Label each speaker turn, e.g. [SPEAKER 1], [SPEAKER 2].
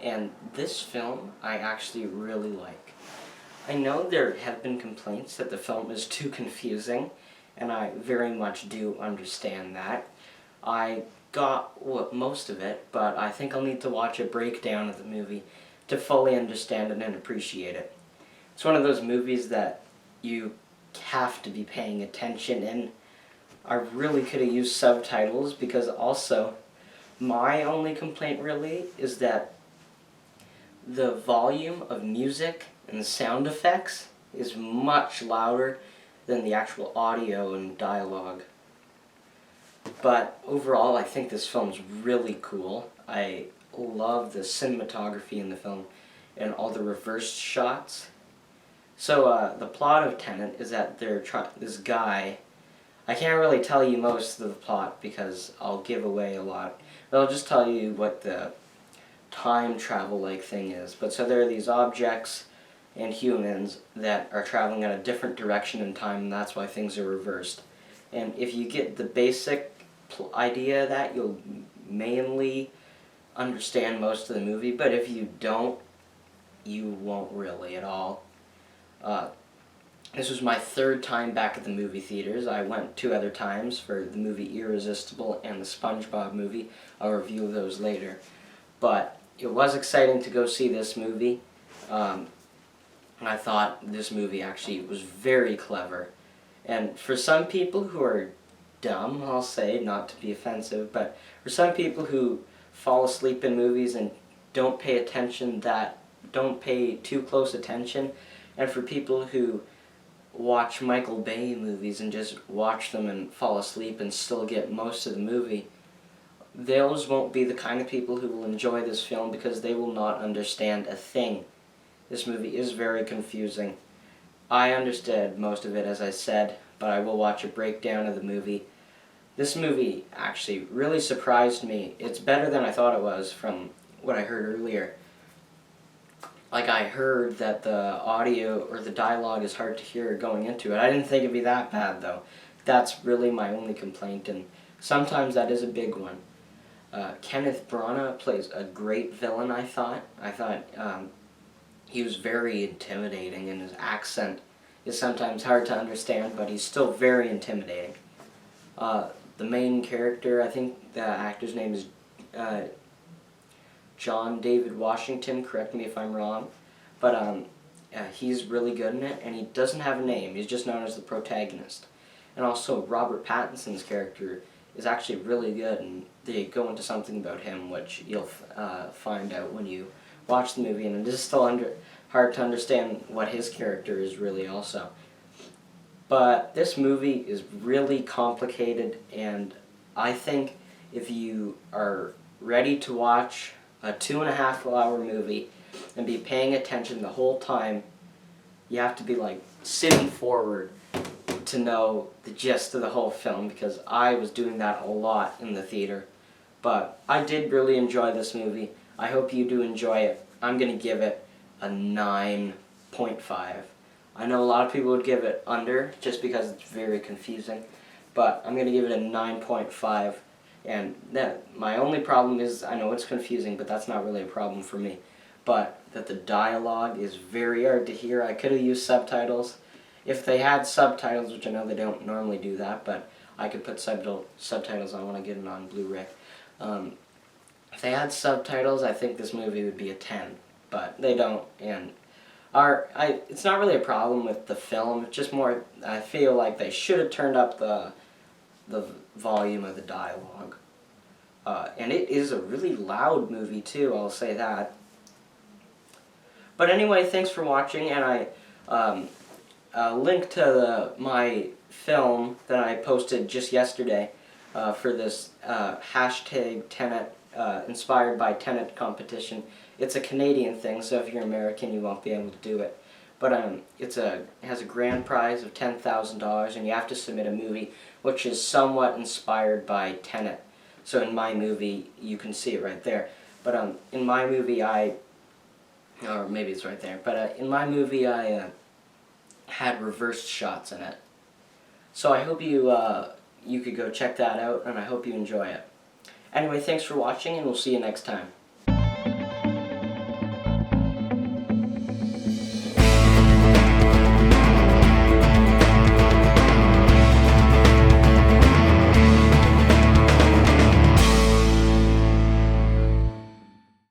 [SPEAKER 1] and this film I actually really like. I know there have been complaints that the film is too confusing, and I very much do understand that. I got most of it, but I think I'll need to watch a breakdown of the movie to fully understand it and appreciate it. It's one of those movies that you have to be paying attention in. I really could have used subtitles, because also my only complaint really is that the volume of music and sound effects is much louder than the actual audio and dialogue. But overall, I think this film's really cool. I love the cinematography in the film and all the reversed shots. So the plot of Tenet is that this guy, I can't really tell you most of the plot because I'll give away a lot, but I'll just tell you what the time travel like thing is. But so there are these objects and humans that are traveling in a different direction in time, and that's why things are reversed. And if you get the basic idea of that, you'll mainly understand most of the movie, but if you don't, you won't really at all. This was my third time back at the movie theaters. I went 2 other times for the movie Irresistible and the SpongeBob movie. I'll review those later. But it was exciting to go see this movie. And I thought this movie actually was very clever. And for some people who are dumb, I'll say, not to be offensive, but for some people who fall asleep in movies and don't pay too close attention, and for people who watch Michael Bay movies and just watch them and fall asleep and still get most of the movie, those won't be the kind of people who will enjoy this film, because they will not understand a thing. This movie is very confusing. I understood most of it, as I said, but I will watch a breakdown of the movie. This movie actually really surprised me. It's better than I thought it was from what I heard earlier. Like, I heard that the audio or the dialogue is hard to hear going into it. I didn't think it'd be that bad, though. That's really my only complaint, and sometimes that is a big one. Kenneth Branagh plays a great villain, I thought. He was very intimidating, and his accent is sometimes hard to understand, but he's still very intimidating. The main character, I think the actor's name is John David Washington, correct me if I'm wrong, but he's really good in it, and he doesn't have a name. He's just known as the protagonist. And also Robert Pattinson's character is actually really good, and they go into something about him which you'll find out when you watch the movie, and it is still hard to understand what his character is really also. But this movie is really complicated, and I think if you are ready to watch a 2.5-hour movie and be paying attention the whole time, you have to be like sitting forward to know the gist of the whole film, because I was doing that a lot in the theater. But I did really enjoy this movie. I hope you do enjoy it. I'm going to give it a 9.5. I know a lot of people would give it under just because it's very confusing, but I'm going to give it a 9.5. And my only problem is, I know it's confusing, but that's not really a problem for me. But that the dialogue is very hard to hear. I could have used subtitles. If they had subtitles, which I know they don't normally do that, but I could put subtitles on when I get it on Blu-ray. If they had subtitles, I think this movie would be a 10, but they don't. And it's not really a problem with the film. It's just more, I feel like they should have turned up the volume of the dialogue. And it is a really loud movie too, I'll say that. But anyway, thanks for watching, and I link to my film that I posted just yesterday for this hashtag Tenet, inspired by Tenet competition. It's a Canadian thing, so if you're American, you won't be able to do it. But it has a grand prize of $10,000, and you have to submit a movie which is somewhat inspired by Tenet. So in my movie, you can see it right there. But in my movie, or maybe it's right there. But in my movie, I had reversed shots in it. So I hope you could go check that out, and I hope you enjoy it. Anyway, thanks for watching, and we'll see you next time.